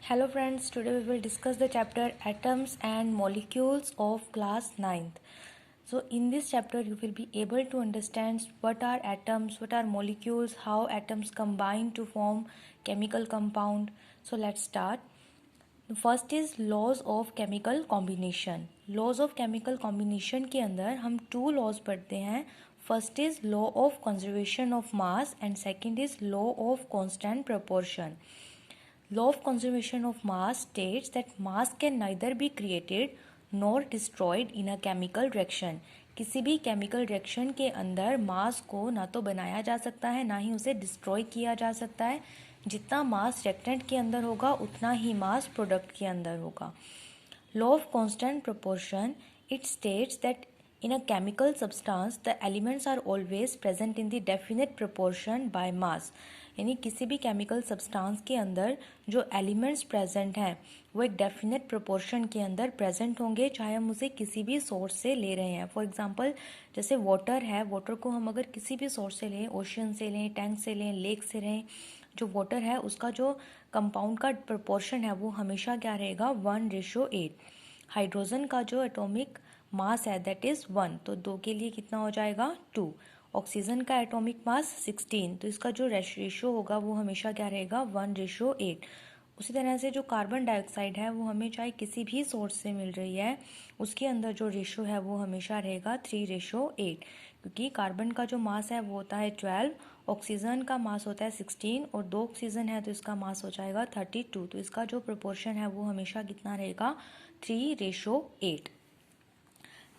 Hello friends, today we will discuss the chapter Atoms and Molecules of class 9th. So in this chapter you will be able to understand what are atoms, what are molecules, how atoms combine to form chemical compound. So let's start. The first is laws of chemical combination. Laws of chemical combination के अंदर हम two laws पढ़ते हैं. First is law of conservation of mass and second is law of constant proportion. Law of conservation of mass states that mass can neither be created nor destroyed in a chemical reaction. किसी भी chemical reaction के अंदर मास को ना तो बनाया जा सकता है ना ही उसे डिस्ट्रॉय किया जा सकता है. जितना मास रिएक्टेंट के अंदर होगा उतना ही मास प्रोडक्ट के अंदर होगा. Law of constant proportion it states that in a chemical substance the elements are always present in the definite proportion by mass. यानी किसी भी केमिकल सब्सटेंस के अंदर जो एलिमेंट्स प्रेजेंट हैं वो एक डेफिनेट प्रोपोर्शन के अंदर प्रेजेंट होंगे, चाहे हम उसे किसी भी सोर्स से ले रहे हैं. फॉर एग्जांपल जैसे वाटर है, वाटर को हम अगर किसी भी सोर्स से लें, ओशियन से लें, टैंक से लें, लेक से लें, जो वाटर है उसका जो कंपाउंड का प्रोपोर्शन है वो हमेशा क्या रहेगा 1:8. हाइड्रोजन का जो एटॉमिक मास है दैट इज़ 1, तो 2 के लिए कितना हो जाएगा 2. ऑक्सीजन का एटॉमिक मास 16, तो इसका जो रेशियो होगा वो हमेशा क्या रहेगा 1:8. उसी तरह से जो कार्बन डाइऑक्साइड है वो हमें चाहे किसी भी सोर्स से मिल रही है उसके अंदर जो रेशियो है वो हमेशा रहेगा 3:8, क्योंकि कार्बन का जो मास है वो होता है 12, ऑक्सीजन का मास होता है 16 और 2 ऑक्सीजन है तो इसका मास हो जाएगा 32. तो इसका जो प्रोपोर्शन है वो हमेशा कितना रहेगा 3:8.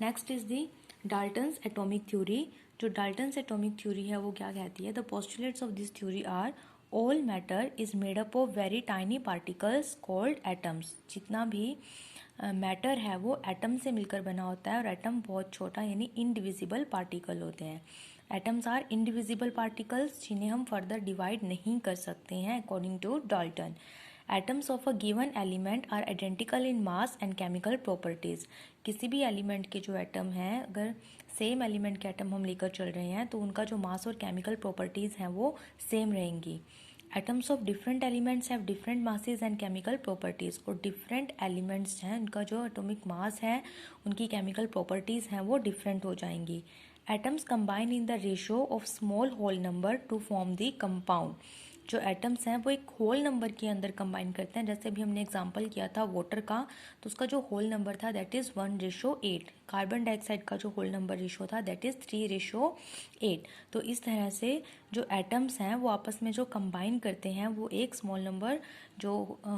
Next is the Dalton's atomic theory. जो डाल्टन्स एटॉमिक थ्योरी है वो क्या कहती है? The postulates of this theory are all matter is made up of very tiny particles called atoms. जितना भी मैटर है वो एटम से मिलकर बना होता है और एटम बहुत छोटा यानी इनडिविजिबल पार्टिकल होते हैं. एटम्स आर इनडिविजिबल पार्टिकल्स जिन्हें हम फर्दर डिवाइड नहीं कर सकते हैं according to Dalton. Atoms of a given element are identical in mass and chemical properties. किसी भी एलिमेंट के जो एटम हैं, अगर सेम एलिमेंट के एटम हम लेकर चल रहे हैं तो उनका जो मास और केमिकल प्रॉपर्टीज़ हैं वो सेम रहेंगी. Atoms of different elements have different masses and chemical properties. और डिफरेंट एलिमेंट्स हैं उनका जो एटॉमिक मास है, उनकी केमिकल प्रॉपर्टीज़ हैं वो डिफरेंट हो जाएंगी. Atoms combine in the ratio of small whole number to form the compound. जो एटम्स हैं वो एक होल नंबर के अंदर कंबाइन करते हैं. जैसे अभी हमने एग्जांपल किया था वाटर का, तो उसका जो होल नंबर था दैट इज़ 1:8. कार्बन डाइऑक्साइड का जो होल नंबर रेशो था दैट इज़ 3:8. तो इस तरह से जो एटम्स हैं वो आपस में जो कंबाइन करते हैं वो एक स्मॉल नंबर जो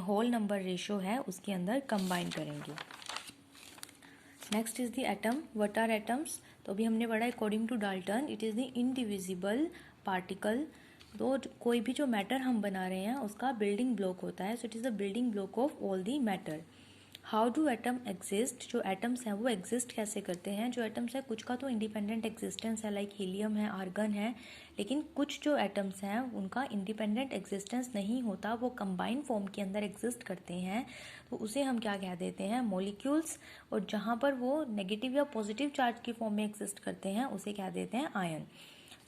होल नंबर रेशो है उसके अंदर कंबाइन करेंगे. Next is the atom. What are atoms? तो अभी हमने पढ़ा according to Dalton it is the indivisible particle. तो कोई भी जो मैटर हम बना रहे हैं उसका बिल्डिंग ब्लॉक होता है. So it is the building block of all the matter. How do atom exist? जो एटम्स हैं वो एग्जिस्ट कैसे करते हैं? जो एटम्स है कुछ का तो इंडिपेंडेंट एग्जिस्टेंस है, लाइक हीलियम है, आर्गन है, लेकिन कुछ जो एटम्स हैं उनका इंडिपेंडेंट एग्जिस्टेंस नहीं होता, वो कंबाइंड फॉर्म के अंदर एग्जिस्ट करते हैं. तो उसे हम क्या कह देते हैं? मॉलिक्यूल्स. और जहाँ पर वो नेगेटिव या पॉजिटिव चार्ज की फॉर्म में एग्जिस्ट करते हैं उसे क्या देते हैं? Ion.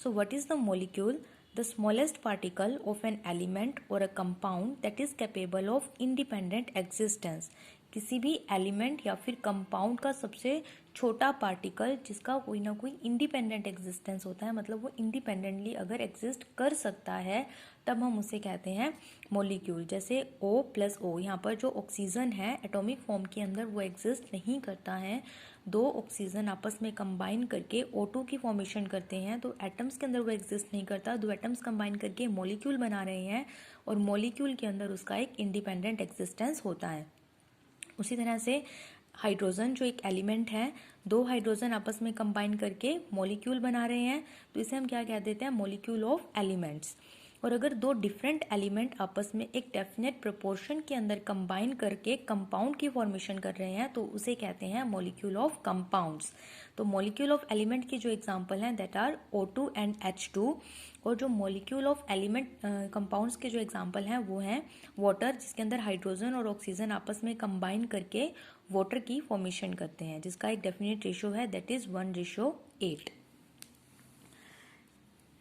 So what is the molecule? The smallest particle of an element or a compound that is capable of independent existence. किसी भी एलिमेंट या फिर कंपाउंड का सबसे छोटा पार्टिकल जिसका कोई ना कोई इंडिपेंडेंट एग्जिस्टेंस होता है, मतलब वो इंडिपेंडेंटली अगर एग्जिस्ट कर सकता है तब हम उसे कहते हैं मॉलिक्यूल. जैसे O+O, यहाँ पर जो ऑक्सीजन है एटॉमिक फॉर्म के अंदर वो एग्जिस्ट नहीं करता है. 2 ऑक्सीजन आपस में कंबाइन करके O2 की फॉर्मेशन करते हैं, तो एटम्स के अंदर वो एग्जिस्ट नहीं करता. 2 एटम्स कंबाइन करके मॉलिक्यूल बना रहे हैं और मॉलिक्यूल के अंदर उसका एक इंडिपेंडेंट एग्जिस्टेंस होता है. उसी तरह से हाइड्रोजन जो एक एलिमेंट है, 2 हाइड्रोजन आपस में कंबाइन करके मॉलिक्यूल बना रहे हैं, तो इसे हम क्या कह देते हैं? Molecule of elements. और अगर 2 डिफरेंट एलिमेंट आपस में एक डेफिनेट प्रोपोर्शन के अंदर कंबाइन करके कंपाउंड की फॉर्मेशन कर रहे हैं तो उसे कहते हैं मॉलिक्यूल ऑफ कंपाउंड्स. तो मॉलिक्यूल ऑफ एलिमेंट की जो एग्जांपल हैं that are O2 and H2. और जो मॉलिक्यूल ऑफ एलिमेंट कंपाउंड्स के जो एग्जांपल हैं वो हैं वाटर, जिसके अंदर हाइड्रोजन और ऑक्सीजन आपस में कंबाइन करके वाटर की फॉर्मेशन करते हैं, जिसका एक डेफिनेट रेशियो है that is 1:8.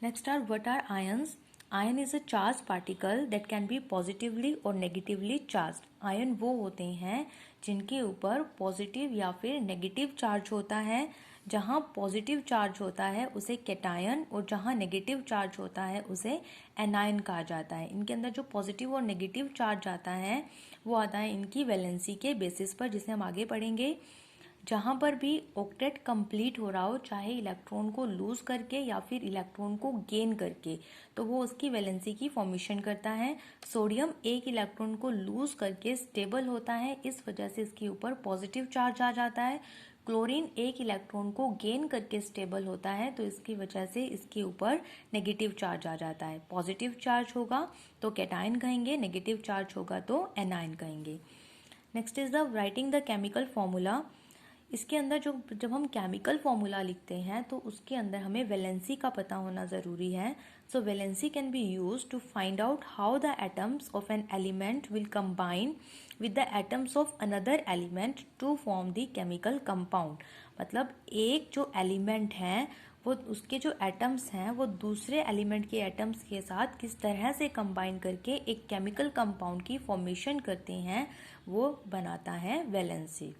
Next are what are ions? Ion is a charge particle that can be positively और नेगेटिवली चार्ज। आयन वो होते हैं जिनके ऊपर पॉजिटिव या फिर नेगेटिव चार्ज होता है। जहाँ पॉजिटिव चार्ज होता है उसे कैटायन और जहाँ नेगेटिव चार्ज होता है उसे एनायन कहा जाता है। इनके अंदर जो पॉजिटिव और नेगेटिव चार्ज आता है वो आता है इनकी वैलेंसी के बेसिस पर, जिसे हम आगे पढ़ेंगे। जहाँ पर भी ऑक्टेट कंप्लीट हो रहा हो, चाहे इलेक्ट्रॉन को लूज करके या फिर इलेक्ट्रॉन को गेन करके, तो वो उसकी वैलेंसी की फॉर्मेशन करता है। सोडियम एक इलेक्ट्रॉन को लूज करके स्टेबल होता है, इस वजह से इसके ऊपर पॉजिटिव चार्ज आ जाता है। क्लोरीन एक इलेक्ट्रॉन को गेन करके स्टेबल होता है, तो इसकी वजह से इसके ऊपर नेगेटिव चार्ज आ जाता है। पॉजिटिव चार्ज होगा तो कैटायन कहेंगे, नेगेटिव चार्ज होगा तो एनायन कहेंगे। Next is the writing the chemical formula. इसके अंदर जब हम केमिकल फॉर्मूला लिखते हैं तो उसके अंदर हमें वैलेंसी का पता होना ज़रूरी है। So valency can be use to find out how the atoms of an element will combine with the atoms of another element to form the chemical compound. मतलब एक जो एलिमेंट है वो उसके जो एटम्स हैं वो दूसरे एलिमेंट के एटम्स के साथ किस तरह से कंबाइन करके एक केमिकल कंपाउंड की फॉर्मेशन करते हैं, वो बनाता है वैलेंसी।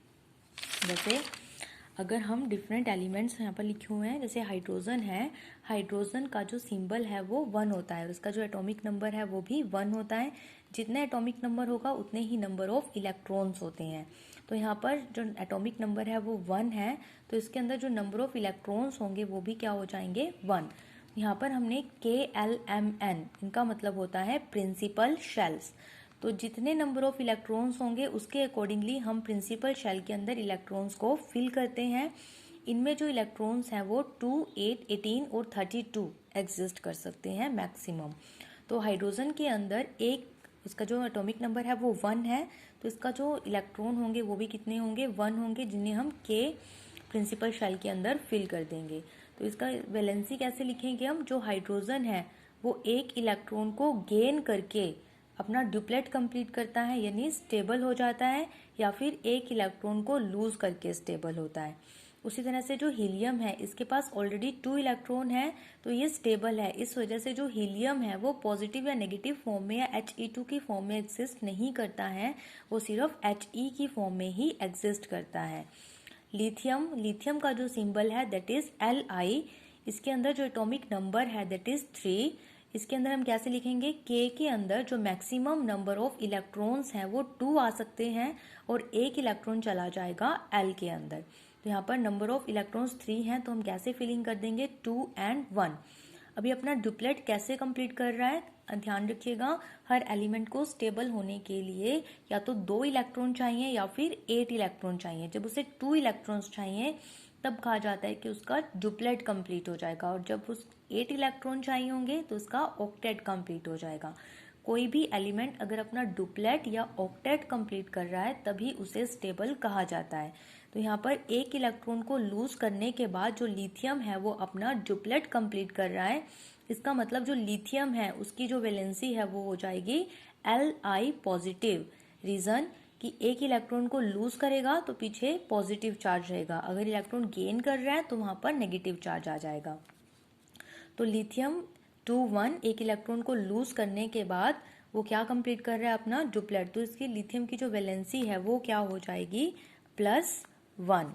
जैसे अगर हम डिफरेंट एलिमेंट्स यहाँ पर लिखे हुए हैं, जैसे हाइड्रोजन है, हाइड्रोजन का जो सिंबल है वो 1 होता है, उसका जो एटॉमिक नंबर है वो भी 1 होता है। जितने एटॉमिक नंबर होगा उतने ही नंबर ऑफ इलेक्ट्रॉन्स होते हैं। तो यहाँ पर जो एटॉमिक नंबर है वो 1 है, तो इसके अंदर जो नंबर ऑफ इलेक्ट्रॉन्स होंगे वो भी क्या हो जाएंगे, 1। यहाँ पर हमने KLMN, इनका मतलब होता है प्रिंसिपल शेल्स। तो जितने नंबर ऑफ इलेक्ट्रॉन्स होंगे उसके अकॉर्डिंगली हम प्रिंसिपल शेल के अंदर इलेक्ट्रॉन्स को फिल करते हैं। इनमें जो इलेक्ट्रॉन्स हैं वो 2, 8, 18 और 32 एग्जिस्ट कर सकते हैं मैक्सिमम। तो हाइड्रोजन के अंदर इसका जो एटॉमिक नंबर है वो 1 है, तो इसका जो इलेक्ट्रॉन होंगे वो भी कितने होंगे, 1 होंगे, जिन्हें हम K प्रिंसिपल शेल के अंदर फिल कर देंगे। तो इसका वैलेंसी कैसे लिखेंगे हम, जो हाइड्रोजन है वो एक इलेक्ट्रॉन को गेन करके अपना ड्यूप्लेट कंप्लीट करता है, यानी स्टेबल हो जाता है, या फिर एक इलेक्ट्रॉन को लूज करके स्टेबल होता है। उसी तरह से जो हीलियम है इसके पास ऑलरेडी 2 इलेक्ट्रॉन है, तो ये स्टेबल है। इस वजह से जो हीलियम है वो पॉजिटिव या नेगेटिव फॉर्म में या He2 की फॉर्म में एग्जिस्ट नहीं करता है, वो सिर्फ He की फॉर्म में ही एग्जिस्ट करता है। लिथियम का जो सिंबल है दैट इज Li, इसके अंदर जो एटॉमिक नंबर है दैट इज 3। इसके अंदर हम कैसे लिखेंगे, K के अंदर जो मैक्सिमम नंबर ऑफ इलेक्ट्रॉन्स हैं वो 2 आ सकते हैं और एक इलेक्ट्रॉन चला जाएगा L के अंदर। तो यहाँ पर नंबर ऑफ इलेक्ट्रॉन्स 3 हैं, तो हम कैसे फिलिंग कर देंगे, 2 and 1। अभी अपना ड्यूप्लेट कैसे कंप्लीट कर रहा है, ध्यान रखिएगा, हर एलिमेंट को स्टेबल होने के लिए या तो 2 इलेक्ट्रॉन चाहिए या फिर 8 इलेक्ट्रॉन चाहिए। जब उसे 2 इलेक्ट्रॉन्स चाहिए तब कहा जाता है कि उसका ड्यूप्लेट कंप्लीट हो जाएगा, और जब उस 8 इलेक्ट्रॉन चाहिए होंगे तो उसका ऑक्टेट कंप्लीट हो जाएगा। कोई भी एलिमेंट अगर अपना डुप्लेट या ऑक्टेट कंप्लीट कर रहा है तभी उसे स्टेबल कहा जाता है। तो यहाँ पर एक इलेक्ट्रॉन को लूज करने के बाद जो लिथियम है वो अपना डुप्लेट कंप्लीट कर रहा है, इसका मतलब जो लिथियम है उसकी जो वैलेंसी है वो हो जाएगी Li पॉजिटिव। रीजन कि एक इलेक्ट्रॉन को लूज करेगा तो पीछे पॉजिटिव चार्ज रहेगा, अगर इलेक्ट्रॉन गेन कर रहा है तो वहां पर नेगेटिव चार्ज आ जाएगा। तो लिथियम 2, 1 एक इलेक्ट्रॉन को लूज करने के बाद वो क्या कंप्लीट कर रहा है, अपना डुप्लेट। तो इसकी लिथियम की जो वैलेंसी है वो क्या हो जाएगी, +1।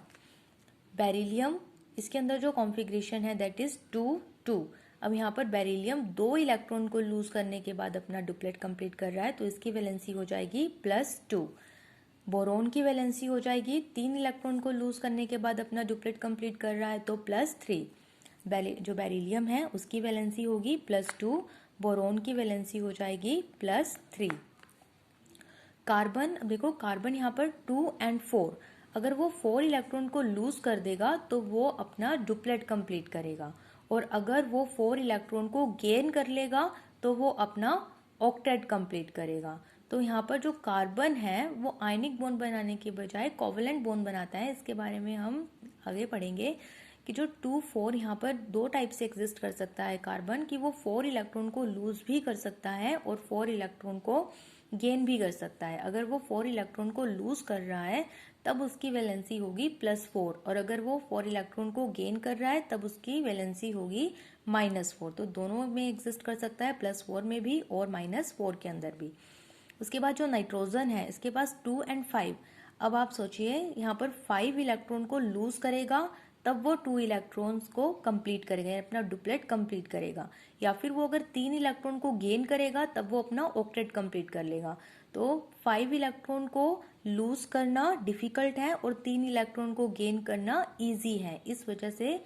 बेरिलियम, इसके अंदर जो कॉन्फ़िगरेशन है दैट इज 2, 2। अब यहाँ पर बेरिलियम 2 इलेक्ट्रॉन को लूज करने के बाद अपना डुप्लेट कंप्लीट कर रहा है, तो इसकी वैलेंसी हो जाएगी +2। बोरोन की वैलेंसी हो जाएगी 3 इलेक्ट्रॉन को लूज करने के बाद अपना डुप्लेट कंप्लीट कर रहा है, तो +3। जो बेरिलियम है उसकी वैलेंसी होगी +2, बोरोन की वैलेंसी हो जाएगी +3। कार्बन, अब देखो कार्बन यहाँ पर 2 and 4, अगर वो 4 इलेक्ट्रॉन को लूज कर देगा तो वो अपना डुप्लेट कंप्लीट करेगा, और अगर वो 4 इलेक्ट्रॉन को गेन कर लेगा तो वो अपना ऑक्टेट कंप्लीट करेगा। तो यहाँ पर जो कार्बन है वो आयनिक बॉन्ड बनाने के बजाय कोवेलेंट बॉन्ड बनाता है। इसके बारे में हम आगे पढ़ेंगे कि जो 2, 4 यहाँ पर 2 टाइप से एग्जिस्ट कर सकता है कार्बन, कि वो 4 इलेक्ट्रॉन को लूज भी कर सकता है और 4 इलेक्ट्रॉन को गेन भी कर सकता है। अगर वो 4 इलेक्ट्रॉन को लूज कर रहा है तब उसकी वैलेंसी होगी +4, और अगर वो 4 इलेक्ट्रॉन को गेन कर रहा है तब उसकी वैलेंसी होगी -4। तो दोनों में एग्जिस्ट कर सकता है, +4 में भी और -4 के अंदर भी। उसके बाद जो नाइट्रोजन है इसके पास 2 और 5। अब आप सोचिए यहाँ पर 5 इलेक्ट्रॉन को लूज करेगा तब वो 2 इलेक्ट्रॉन्स को कंप्लीट करेगा, अपना डुप्लेट कंप्लीट करेगा, या फिर वो अगर 3 इलेक्ट्रॉन को गेन करेगा तब वो अपना ऑक्टेट कंप्लीट कर लेगा। तो 5 इलेक्ट्रॉन को लूज करना डिफिकल्ट है और 3 इलेक्ट्रॉन को गेन करना इजी है। इस वजह से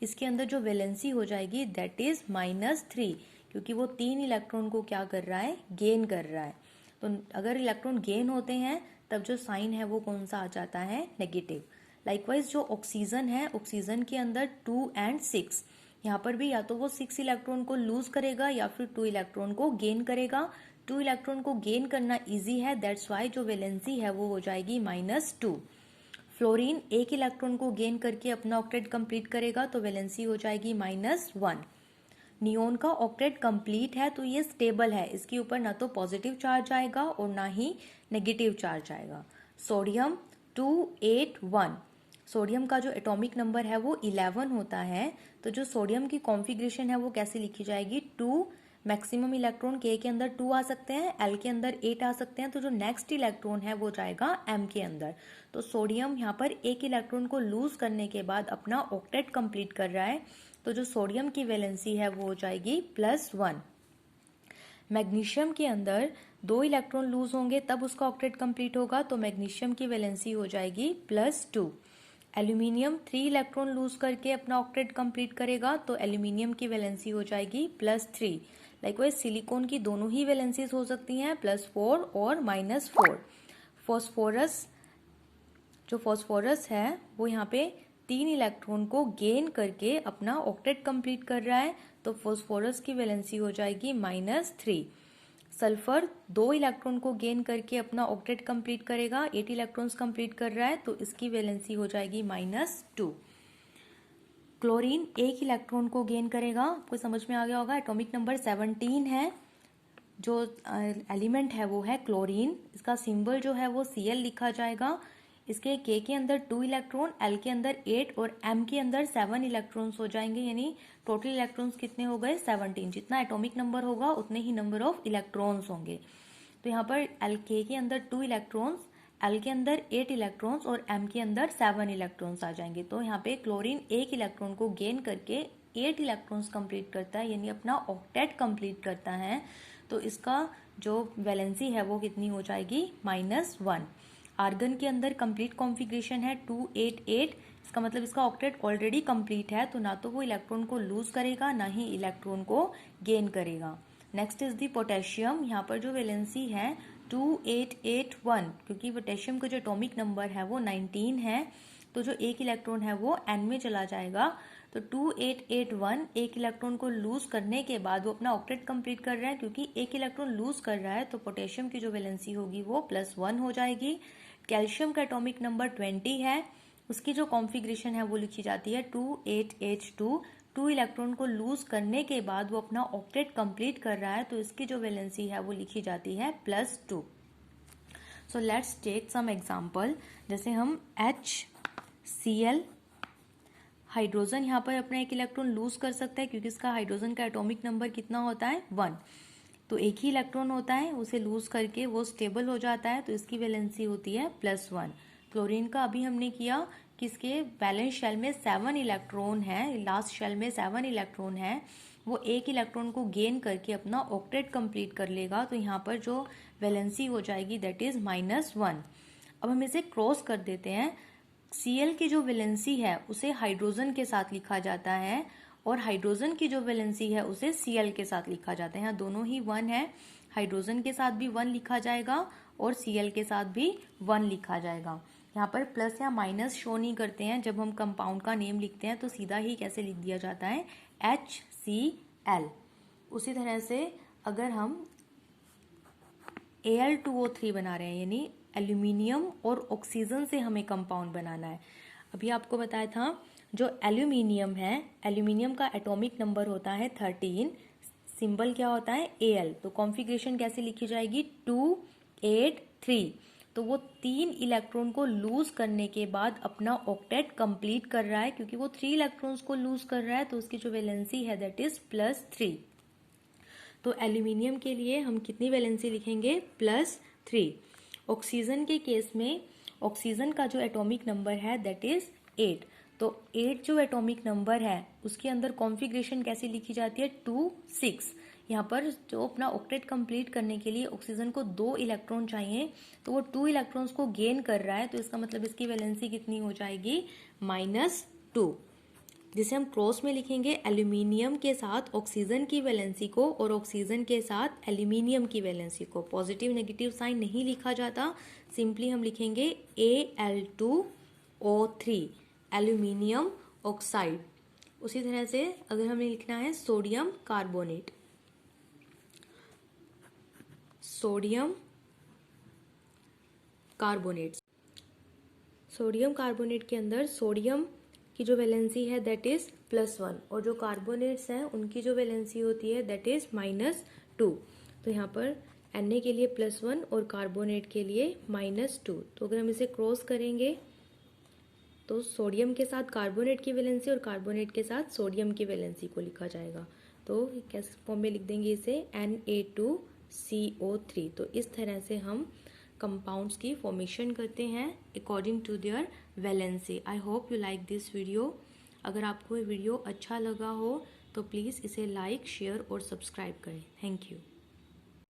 इसके अंदर जो वैलेंसी हो जाएगी दैट इज -3, क्योंकि वो 3 इलेक्ट्रॉन को क्या कर रहा है, गेन कर रहा है। तो अगर इलेक्ट्रॉन गेन होते हैं तब जो साइन है वो कौन सा आ जाता है, नेगेटिव। लाइकवाइज जो ऑक्सीजन है, ऑक्सीजन के अंदर 2 और 6, यहाँ पर भी या तो वो 6 इलेक्ट्रॉन को लूज करेगा या फिर 2 इलेक्ट्रॉन को गेन करेगा। 2 इलेक्ट्रॉन को गेन करना इजी है, दैट्स वाई जो वैलेंसी है वो हो जाएगी -2। फ्लोरीन 1 इलेक्ट्रॉन को गेन करके अपना ऑक्टेट कंप्लीट करेगा तो वैलेंसी हो जाएगी -1। नियोन का ऑक्टेट कंप्लीट है तो ये स्टेबल है, इसके ऊपर ना तो पॉजिटिव चार्ज आएगा और ना ही नेगेटिव चार्ज आएगा। सोडियम 281, सोडियम का जो एटॉमिक नंबर है वो 11 होता है। तो जो सोडियम की कॉन्फ़िगरेशन है वो कैसे लिखी जाएगी, 2 मैक्सिमम इलेक्ट्रॉन के अंदर 2 आ सकते हैं, एल के अंदर 8 आ सकते हैं, तो जो नेक्स्ट इलेक्ट्रॉन है वो जाएगा एम के अंदर। तो सोडियम यहाँ पर 1 इलेक्ट्रॉन को लूज करने के बाद अपना ऑक्टेट कंप्लीट कर रहा है, तो जो सोडियम की वैलेंसी है वो हो जाएगी +1। मैग्नीशियम के अंदर 2 इलेक्ट्रॉन लूज होंगे तब उसका ऑक्टेट कंप्लीट होगा, तो मैग्नीशियम की वैलेंसी हो जाएगी +2। एल्यूमिनियम 3 इलेक्ट्रॉन लूज करके अपना ऑक्टेट कंप्लीट करेगा तो एल्यूमिनियम की वैलेंसी हो जाएगी +3। लाइकवाइज सिलिकॉन की दोनों ही वैलेंसीज हो सकती हैं, +4 और -4। फॉस्फोरस, जो फॉस्फोरस है वो यहाँ पे 3 इलेक्ट्रॉन को गेन करके अपना ऑक्टेट कंप्लीट कर रहा है, तो फॉस्फोरस की वैलेंसी हो जाएगी -3। सल्फर 2 इलेक्ट्रॉन को गेन करके अपना ऑक्टेट कंप्लीट करेगा, 8 इलेक्ट्रॉन्स कंप्लीट कर रहा है तो इसकी वैलेंसी हो जाएगी -2। क्लोरीन 1 इलेक्ट्रॉन को गेन करेगा, आपको समझ में आ गया होगा, एटॉमिक नंबर 17 है। जो एलिमेंट है वो है क्लोरीन, इसका सिंबल जो है वो Cl लिखा जाएगा। इसके K के अंदर 2 इलेक्ट्रॉन, L के अंदर 8 और M के अंदर 7 इलेक्ट्रॉन्स हो जाएंगे, यानी टोटल इलेक्ट्रॉन्स कितने हो गए, 17। जितना एटॉमिक नंबर होगा उतने ही नंबर ऑफ इलेक्ट्रॉन्स होंगे। तो यहाँ पर K के अंदर 2 इलेक्ट्रॉन्स, L के अंदर 8 इलेक्ट्रॉन्स और M के अंदर 7 इलेक्ट्रॉन्स आ जाएंगे। तो यहाँ पे क्लोरीन 1 इलेक्ट्रॉन को गेन करके 8 इलेक्ट्रॉन्स कंप्लीट करता है, यानी अपना ऑक्टेट कंप्लीट करता है, तो इसका जो वैलेंसी है वो कितनी हो जाएगी, -1। आर्गन के अंदर कंप्लीट कॉन्फ़िगरेशन है 288, इसका मतलब इसका ऑक्टेट ऑलरेडी कंप्लीट है, तो ना तो वो इलेक्ट्रॉन को लूज करेगा ना ही इलेक्ट्रॉन को गेन करेगा। नेक्स्ट इज दी पोटेशियम, यहाँ पर जो वैलेंसी है 2881, क्योंकि पोटेशियम का जो एटॉमिक नंबर है वो 19 है, तो जो 1 इलेक्ट्रॉन है वो N में चला जाएगा। तो 2881 1 इलेक्ट्रॉन को लूज करने के बाद वो अपना ऑक्टेट कंप्लीट कर रहा है, क्योंकि 1 इलेक्ट्रॉन लूज कर रहा है तो पोटेशियम की जो वैलेंसी होगी वो +1 हो जाएगी। कैल्शियम का एटॉमिक नंबर 20 है, उसकी जो कॉन्फ़िगरेशन है वो लिखी जाती है 28H2। 2 इलेक्ट्रॉन को लूज करने के बाद वो अपना ऑक्टेट कंप्लीट कर रहा है, तो इसकी जो वैलेंसी है वो लिखी जाती है +2। So let's take some example, जैसे हम HCl, हाइड्रोजन यहाँ पर अपना 1 इलेक्ट्रॉन लूज कर सकता है, क्योंकि इसका हाइड्रोजन का एटॉमिक नंबर कितना होता है, 1। तो एक ही इलेक्ट्रॉन होता है, उसे लूज करके वो स्टेबल हो जाता है, तो इसकी वैलेंसी होती है +1। क्लोरीन का अभी हमने किया कि इसके वैलेंस शेल में 7 इलेक्ट्रॉन है, लास्ट शेल में 7 इलेक्ट्रॉन है, वो 1 इलेक्ट्रॉन को गेन करके अपना ऑक्टेट कंप्लीट कर लेगा, तो यहाँ पर जो वैलेंसी हो जाएगी दैट इज -1। अब हम इसे क्रॉस कर देते हैं, Cl की जो वैलेंसी है उसे हाइड्रोजन के साथ लिखा जाता है और हाइड्रोजन की जो वैलेंसी है उसे Cl के साथ लिखा जाता है। यहाँ दोनों ही 1 है, हाइड्रोजन के साथ भी 1 लिखा जाएगा और Cl के साथ भी 1 लिखा जाएगा। यहाँ पर प्लस या माइनस शो नहीं करते हैं, जब हम कंपाउंड का नेम लिखते हैं तो सीधा ही कैसे लिख दिया जाता है, HCl। उसी तरह से अगर हम Al2O3 बना रहे हैं, यानी एल्यूमिनियम और ऑक्सीजन से हमें कंपाउंड बनाना है। अभी आपको बताया था जो एल्यूमिनियम है, एल्यूमिनियम का एटॉमिक नंबर होता है 13, सिंबल क्या होता है, Al। तो कॉन्फ़िगरेशन कैसे लिखी जाएगी, 2 8 3। तो वो 3 इलेक्ट्रॉन को लूज करने के बाद अपना ऑक्टेट कंप्लीट कर रहा है, क्योंकि वो 3 इलेक्ट्रॉन्स को लूज कर रहा है तो उसकी जो वैलेंसी है दैट इज +3। तो एल्यूमिनियम के लिए हम कितनी वैलेंसी लिखेंगे? +3। ऑक्सीजन के केस में ऑक्सीजन का जो एटॉमिक नंबर है दैट इज 8। तो 8 जो एटॉमिक नंबर है उसके अंदर कॉन्फ़िगरेशन कैसी लिखी जाती है? 2 6। यहाँ पर जो अपना ऑक्टेट कंप्लीट करने के लिए ऑक्सीजन को 2 इलेक्ट्रॉन चाहिए, तो वो 2 इलेक्ट्रॉन्स को गेन कर रहा है, तो इसका मतलब इसकी वैलेंसी कितनी हो जाएगी? -2, जिसे हम क्रॉस में लिखेंगे एल्यूमिनियम के साथ ऑक्सीजन की वैलेंसी को और ऑक्सीजन के साथ एल्यूमिनियम की वैलेंसी को। पॉजिटिव नेगेटिव साइन नहीं लिखा जाता, सिंपली हम लिखेंगे Al2O3 एल्यूमिनियम ऑक्साइड। उसी तरह से अगर हमें लिखना है sodium carbonate, sodium carbonate, sodium carbonate के अंदर सोडियम की जो वैलेंसी है दैट इज +1 और जो कार्बोनेट्स हैं उनकी जो वैलेंसी होती है दैट इज -2। तो यहाँ पर Na के लिए +1 और कार्बोनेट के लिए -2। तो अगर हम इसे क्रॉस करेंगे तो सोडियम के साथ कार्बोनेट की वैलेंसी और कार्बोनेट के साथ सोडियम की वैलेंसी को लिखा जाएगा। तो कैसे फॉर्म में लिख देंगे इसे? Na2CO3। तो इस तरह से हम कंपाउंड्स की फॉर्मेशन करते हैं according to their valency. I hope you like this video. अगर आपको ये वीडियो अच्छा लगा हो तो प्लीज़ इसे लाइक, शेयर और सब्सक्राइब करें। Thank you.